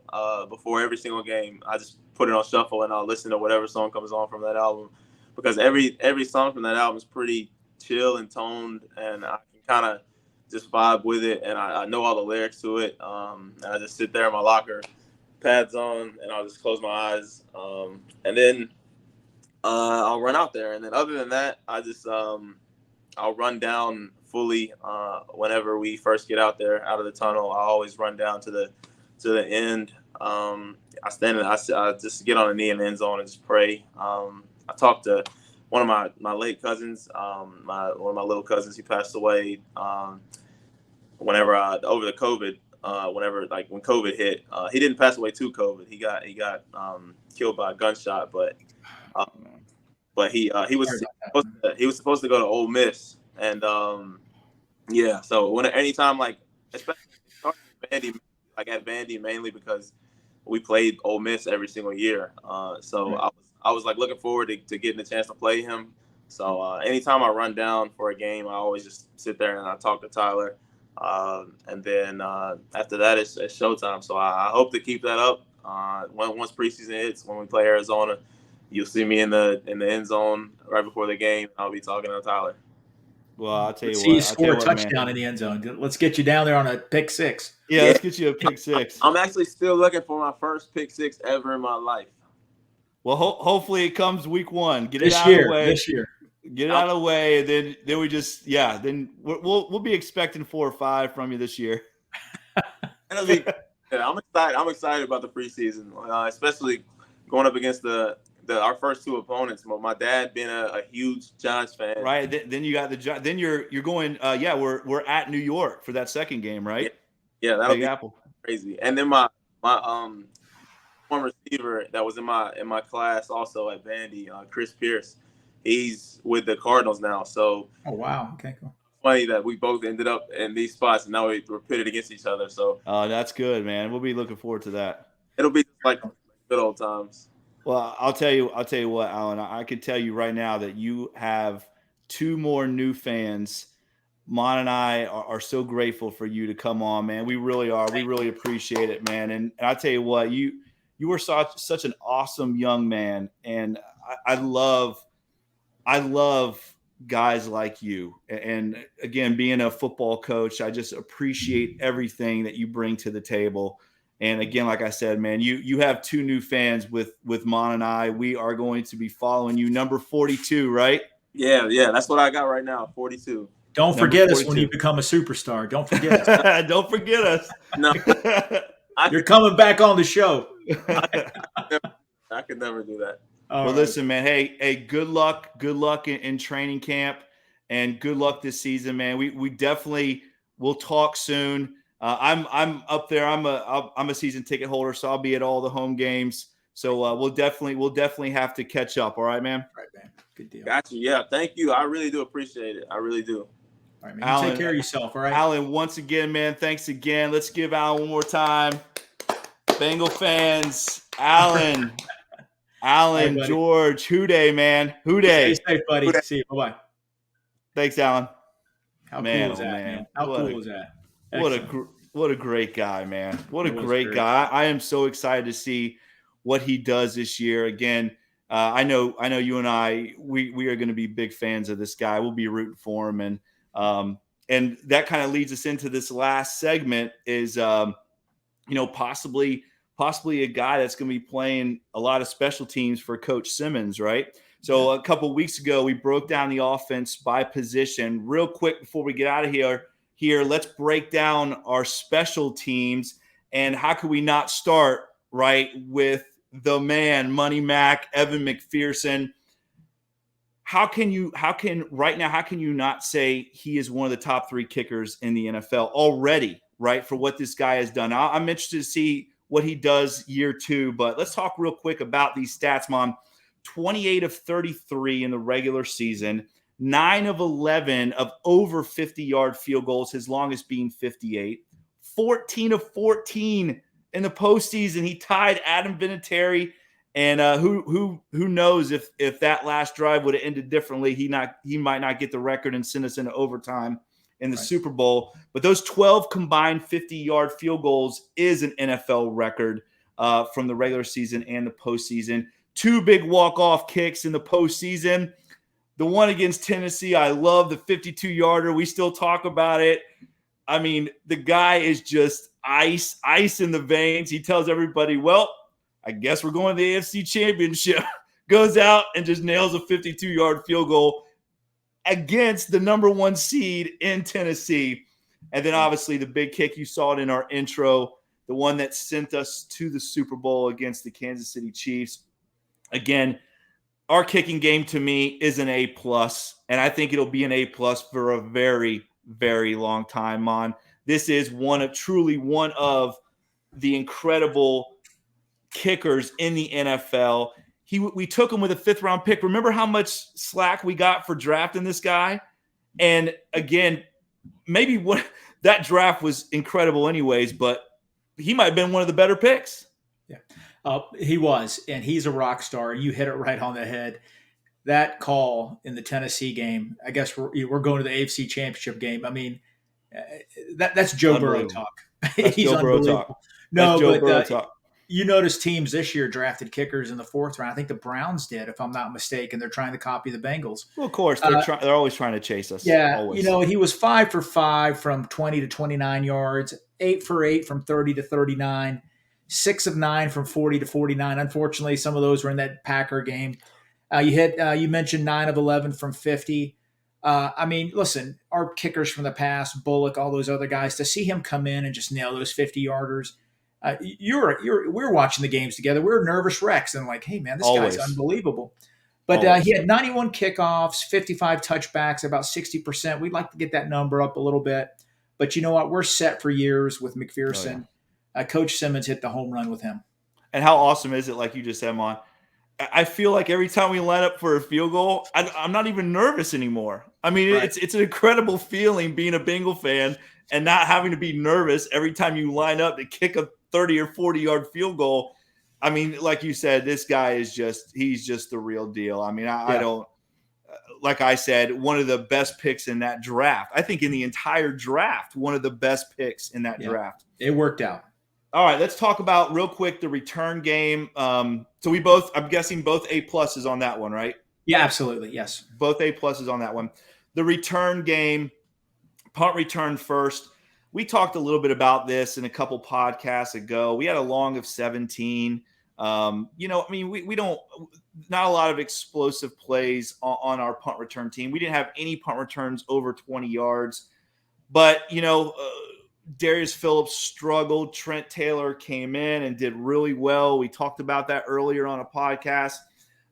F: before every single game. I just put it on shuffle and I'll listen to whatever song comes on from that album, because every song from that album is pretty chill and toned, and I can kind of just vibe with it, and I know all the lyrics to it. And I just sit there in my locker, pads on, and I'll just close my eyes, and then I'll run out there. And then other than that, I just I'll run down fully whenever we first get out there, out of the tunnel. I always run down to the end. I stand and I just get on a knee in the end zone and just pray. I talked to one of my late cousins, one of my little cousins. He passed away whenever over the COVID. When COVID hit, he didn't pass away to COVID. He got killed by a gunshot, but he was supposed to go to Ole Miss, and so anytime, like, especially Vandy, like at Vandy mainly because we played Ole Miss every single year, I was like looking forward to getting the chance to play him. So anytime I run down for a game, I always just sit there and I talk to Tyler, and then after that it's showtime. So I hope to keep that up. Once preseason hits, when we play Arizona, you'll see me in the end zone right before the game. I'll be talking to Tyler.
D: Well, I'll tell you
E: what.
D: See
E: you score a touchdown in the end zone. Let's get you down there on a pick six.
D: Yeah, let's get you a pick six.
F: I'm actually still looking for my first pick six ever in my life.
D: Well, hopefully it comes week one. Get it out of the way.
E: This year.
D: Get it out of the way, and then we just then we'll be expecting 4 or 5 from you this year.
F: I'm excited. I'm excited about the preseason, especially going up against our first 2 opponents. My dad being a huge Giants fan.
D: Right. Then you got then you're going. We're at New York for that second game, right?
F: Yeah, that'll
D: Big
F: be
D: Apple.
F: crazy. And then my one receiver that was in my class also at Vandy, Chris Pierce, he's with the Cardinals now. So
E: wow, okay, cool.
F: Funny that we both ended up in these spots and now we're pitted against each other. So
D: that's good, man. We'll be looking forward to that.
F: It'll be like good old times.
D: Well, I'll tell you what, Alan, I can tell you right now that you have 2 more new fans. Maan and I are so grateful for you to come on, man. We really are. We really appreciate it, man. And I tell you what, you were such an awesome young man, and I love guys like you. And again, being a football coach, I just appreciate everything that you bring to the table. And again, like I said, man, you have 2 new fans with Maan and I. We are going to be following you. Number 42, right?
F: Yeah, that's what I got right now, 42.
E: Don't forget us when you become a superstar. Don't forget us.
D: Don't forget us.
F: No.
E: You're coming back on the show.
F: I could never do that.
D: Listen, man. Hey, good luck in training camp, and good luck this season, man. We definitely will talk soon. I'm up there. I'm a season ticket holder, so I'll be at all the home games. So we'll definitely have to catch up. All right, man.
E: All right, man. Good deal.
F: Got you. Yeah, thank you. I really do appreciate it. I really do.
E: All right, man. Alan, take care of yourself. All right,
D: Alan. Once again, man. Thanks again. Let's give Alan one more time. Bengal fans, Alan George, Houday, man. Houday.
E: Stay safe, buddy. Houday. See you. Bye-bye.
D: Thanks, Alan.
E: How cool is that, man? How cool is that?
D: Excellent. What a great guy, man. What a great guy. I am so excited to see what he does this year. Again, I know you and I, we are going to be big fans of this guy. We'll be rooting for him. And that kind of leads us into this last segment is, possibly a guy that's going to be playing a lot of special teams for Coach Simmons, right? So a couple of weeks ago, we broke down the offense by position. Real quick before we get out of here, let's break down our special teams. And how could we not start, right, with the man, Money Mac, Evan McPherson? How can you not say he is one of the top 3 kickers in the NFL already, right, for what this guy has done? I'm interested to see what he does year 2, but let's talk real quick about these stats, Mom. 28 of 33 in the regular season, 9 of 11 of over 50-yard field goals, his longest being 58, 14 of 14 in the postseason. He tied Adam Vinatieri, and who knows if that last drive would have ended differently, he might not get the record and send us into overtime in the Super Bowl. But those 12 combined 50-yard field goals is an NFL record from the regular season and the postseason. 2 big walk-off kicks in the postseason. The one against Tennessee, I love the 52-yarder. We still talk about it. I mean, the guy is just ice in the veins. He tells everybody, well, I guess we're going to the AFC Championship. Goes out and just nails a 52-yard field goal against the number 1 seed in Tennessee. And then obviously the big kick, you saw it in our intro, the one that sent us to the Super Bowl against the Kansas City Chiefs. Again, our kicking game to me is an A+, and I think it'll be an A+ for a very, very long time, Mon. This is truly one of the incredible kickers in the NFL. We took him with a 5th-round pick. Remember how much slack we got for drafting this guy? And again, maybe that draft was incredible anyways, but he might have been one of the better picks.
E: Yeah. He was, and he's a rock star. You hit it right on the head. That call in the Tennessee game, I guess we're going to the AFC Championship game. I mean, that's Joe Burrow talk.
D: That's
E: He's
D: Joe Burrow
E: unbelievable.
D: talk.
E: No,
D: Joe Burrow
E: but
D: talk.
E: You notice teams this year drafted kickers in the 4th round. I think the Browns did, if I'm not mistaken. They're trying to copy the Bengals.
D: Well, of course, they're always trying to chase us.
E: Yeah,
D: always.
E: He was 5 for 5 from 20 to 29 yards, 8 for 8 from 30 to 39, 6 of 9 from 40 to 49. Unfortunately, some of those were in that Packer game. You mentioned 9 of 11 from 50. I mean, listen, our kickers from the past, Bullock, all those other guys, to see him come in and just nail those 50-yarders. We're watching the games together. We're nervous wrecks and like, hey man, this guy's unbelievable. But he had 91 kickoffs, 55 touchbacks, about 60%. We'd like to get that number up a little bit. But you know what? We're set for years with McPherson. Coach Simmons hit the home run with him.
D: And how awesome is it, like you just said, Mon? I feel like every time we line up for a field goal, I'm not even nervous anymore. I mean, right. It's an incredible feeling being a Bengal fan and not having to be nervous every time you line up to kick a 30 or 40-yard field goal. I mean, like you said, this guy he's just the real deal. I mean, I don't, like I said, one of the best picks in that draft. I think in the entire draft, one of the best picks in that draft.
E: It worked out.
D: All right, let's talk about real quick the return game. So I'm guessing both A+s on that one, right?
E: Yeah, absolutely. Yes.
D: Both A+s on that one. The return game, punt return first. We talked a little bit about this in a couple podcasts ago. We had a long of 17. We don't, not a lot of explosive plays on our punt return team. We didn't have any punt returns over 20 yards. But, Darius Phillips struggled. Trent Taylor came in and did really well. We talked about that earlier on a podcast.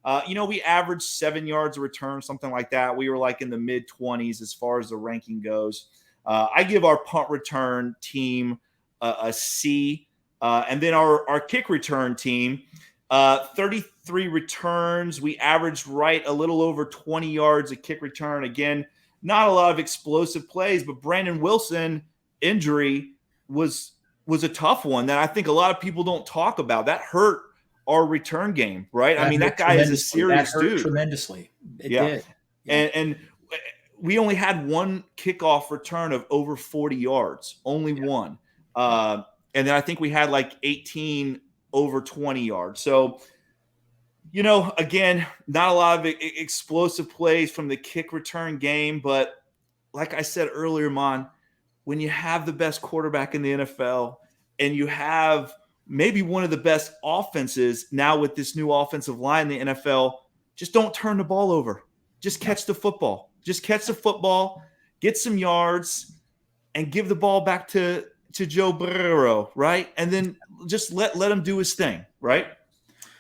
D: We averaged 7 yards a return, something like that. We were like in the mid-20s as far as the ranking goes. I give our punt return team a C. And then our kick return team, 33 returns. We averaged right a little over 20 yards a kick return. Again, not a lot of explosive plays, but Brandon Wilson injury was a tough one that I think a lot of people don't talk about. That hurt our return game, right? I mean, that guy is a serious dude.
E: Tremendously. It did.
D: Yeah. And we only had one kickoff return of over 40 yards, only one. And then I think we had like 18 over 20 yards. So, again, not a lot of explosive plays from the kick return game. But like I said earlier, Mon, when you have the best quarterback in the NFL and you have maybe one of the best offenses now with this new offensive line in the NFL, just don't turn the ball over. Just catch the football. Just catch the football, get some yards, and give the ball back to Joe Burrow, right? And then just let him do his thing, right?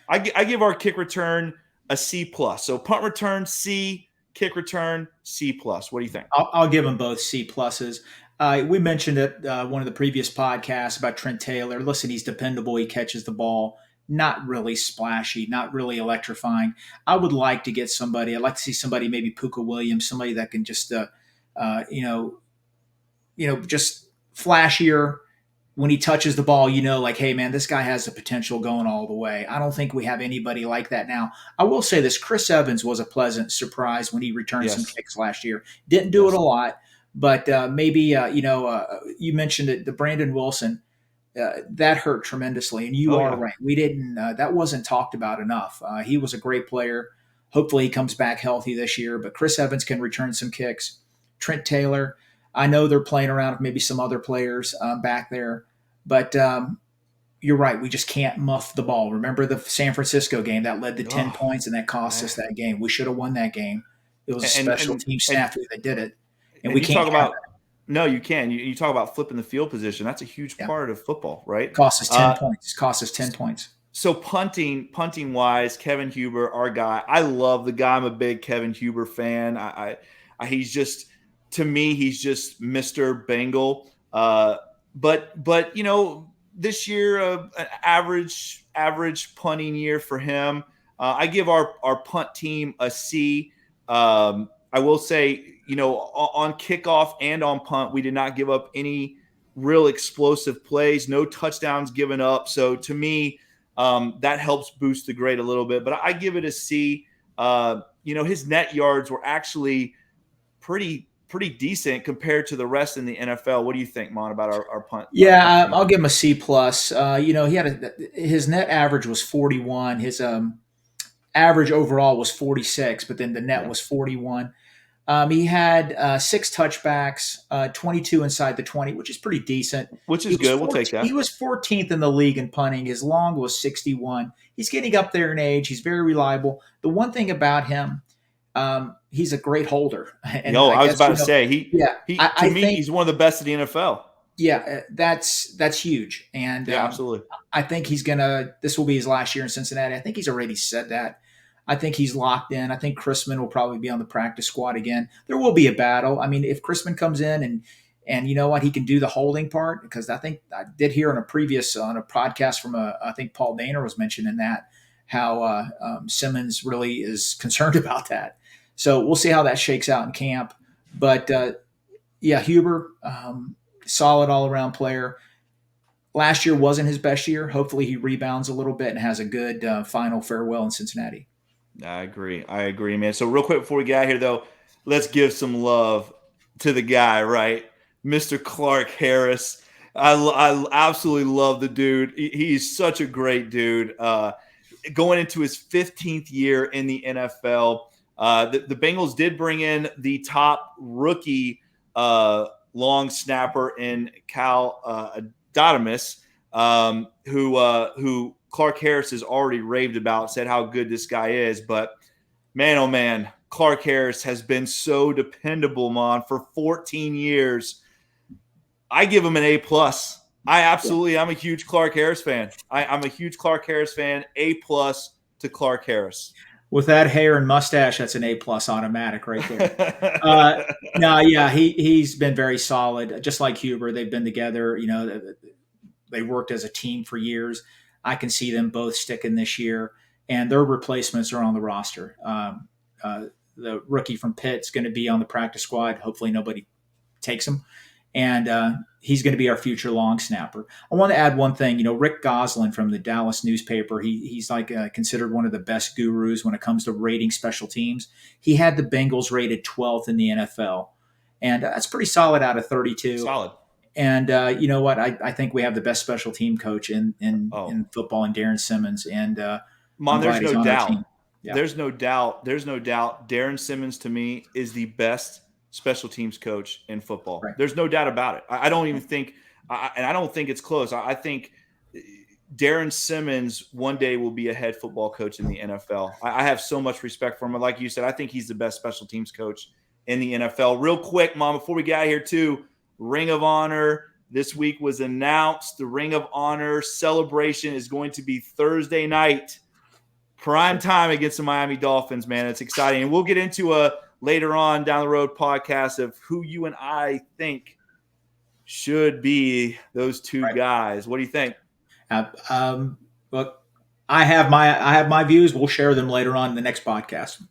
D: I give our kick return a C+. So punt return, C. Kick return, C+. What do you think?
E: I'll give them both C pluses. We mentioned it one of the previous podcasts about Trent Taylor. Listen, he's dependable. He catches the ball. Not really splashy, not really electrifying. I would like to get somebody. I'd like to see somebody, maybe Puka Williams, somebody that can just, just flashier. When he touches the ball, like, hey, man, this guy has the potential going all the way. I don't think we have anybody like that now. I will say this. Chris Evans was a pleasant surprise when he returned some kicks last year. Didn't do it a lot, but maybe, you mentioned it, the Brandon Wilson, that hurt tremendously. And you are right. We didn't that wasn't talked about enough. He was a great player. Hopefully he comes back healthy this year. But Chris Evans can return some kicks. Trent Taylor, I know they're playing around with maybe some other players back there, but you're right. We just can't muff the ball. Remember the San Francisco game that led to 10 points and that cost us that game. We should have won that game. It was a special team snafu that did it. And we can't
D: talk about – no, you can. You talk about flipping the field position. That's a huge part of football, right?
E: Cost us 10 points. Cost us 10 points.
D: So punting-wise, Kevin Huber, our guy, I love the guy. I'm a big Kevin Huber fan. He's just – to me, he's just Mr. Bengal. But this year, an average punting year for him. I give our punt team a C. I will say, on kickoff and on punt, we did not give up any real explosive plays, no touchdowns given up. So to me, that helps boost the grade a little bit. But I give it a C. His net yards were actually pretty decent compared to the rest in the NFL. What do you think, Mon, about our punt?
E: Yeah, I'll give him a C+. He had his net average was 41. His average overall was 46, but then the net was 41. He had 6 touchbacks, 22 inside the 20, which is pretty decent.
D: Which is good. We'll take that.
E: He was 14th in the league in punting. His long was 61. He's getting up there in age. He's very reliable. The one thing about him, he's a great holder. And
D: I was about to say
E: I think
D: he's one of the best in the NFL.
E: Yeah, that's huge. And
D: absolutely.
E: I think this will be his last year in Cincinnati. I think he's already said that. I think he's locked in. I think Chrisman will probably be on the practice squad again. There will be a battle. I mean, if Chrisman comes in and you know what, he can do the holding part, because I think I did hear on a podcast from I think Paul Dana was mentioning that, how Simmons really is concerned about that. So we'll see how that shakes out in camp. But Huber, solid all-around player. Last year wasn't his best year. Hopefully he rebounds a little bit and has a good final farewell in Cincinnati.
D: I agree, man. So real quick before we get out of here, though, let's give some love to the guy, right? Mr. Clark Harris. I absolutely love the dude. He's such a great dude. Going into his 15th year in the NFL, the Bengals did bring in the top rookie long snapper in Cal Dodamus, who Clark Harris has already raved about, said how good this guy is. But man, oh man, Clark Harris has been so dependable, man, for 14 years. I give him an A+. I'm a huge Clark Harris fan. I'm a huge Clark Harris fan. A+ to Clark Harris.
E: With that hair and mustache, that's an A+ automatic right there. He's been very solid. Just like Huber, they've been together. They worked as a team for years. I can see them both sticking this year, and their replacements are on the roster. The rookie from Pitt's going to be on the practice squad. Hopefully nobody takes him. And he's going to be our future long snapper. I want to add one thing. Rick Goslin from the Dallas newspaper, he's considered one of the best gurus when it comes to rating special teams. He had the Bengals rated 12th in the NFL, and that's pretty solid out of 32.
D: Solid.
E: And you know what? I think we have the best special team coach in football, and Darren Simmons. And
D: Mon, there's no doubt.
E: Yeah.
D: There's no doubt. Darren Simmons, to me, is the best special teams coach in football.
E: Right.
D: There's no doubt about it. I don't even think, and I don't think it's close. I think Darren Simmons one day will be a head football coach in the NFL. I have so much respect for him. And like you said, I think he's the best special teams coach in the NFL. Real quick, Mom, before we get out of here too, Ring of Honor this week was announced. The Ring of Honor celebration is going to be Thursday night, prime time against the Miami Dolphins, man. It's exciting. And we'll get into a later on down the road podcast of who you and I think should be those two guys. What do you think?
E: Look, I have my views. We'll share them later on in the next podcast.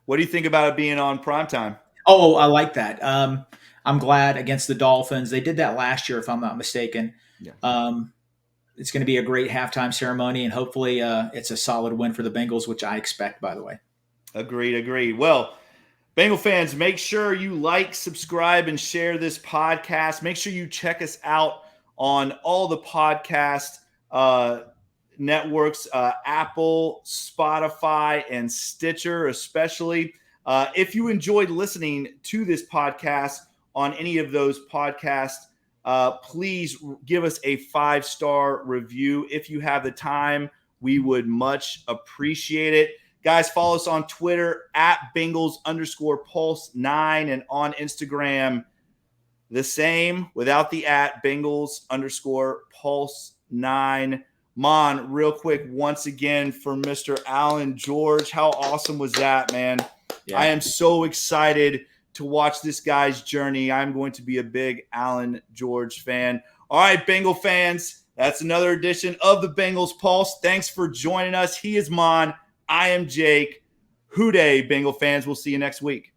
D: What do you think about it being on primetime?
E: Oh, I like that. I'm glad against the Dolphins. They did that last year, if I'm not mistaken.
D: Yeah.
E: It's going to be a great halftime ceremony, and hopefully it's a solid win for the Bengals, which I expect, by the way.
D: Agreed. Well, Bengal fans, make sure you like, subscribe, and share this podcast. Make sure you check us out on all the podcast networks, Apple, Spotify, and Stitcher, especially. If you enjoyed listening to this podcast on any of those podcasts, please give us a 5-star review. If you have the time, we would much appreciate it. Guys, follow us on Twitter at Bengals_Pulse9 and on Instagram, the same without the at Bengals_Pulse9. Mon, real quick, once again for Mr. Allan George. How awesome was that, man? Yeah. I am so excited to watch this guy's journey. I'm going to be a big Allan George fan. All right, Bengal fans, that's another edition of the Bengals Pulse. Thanks for joining us. He is Mon. I am Jake. Hoo day, Bengal fans. We'll see you next week.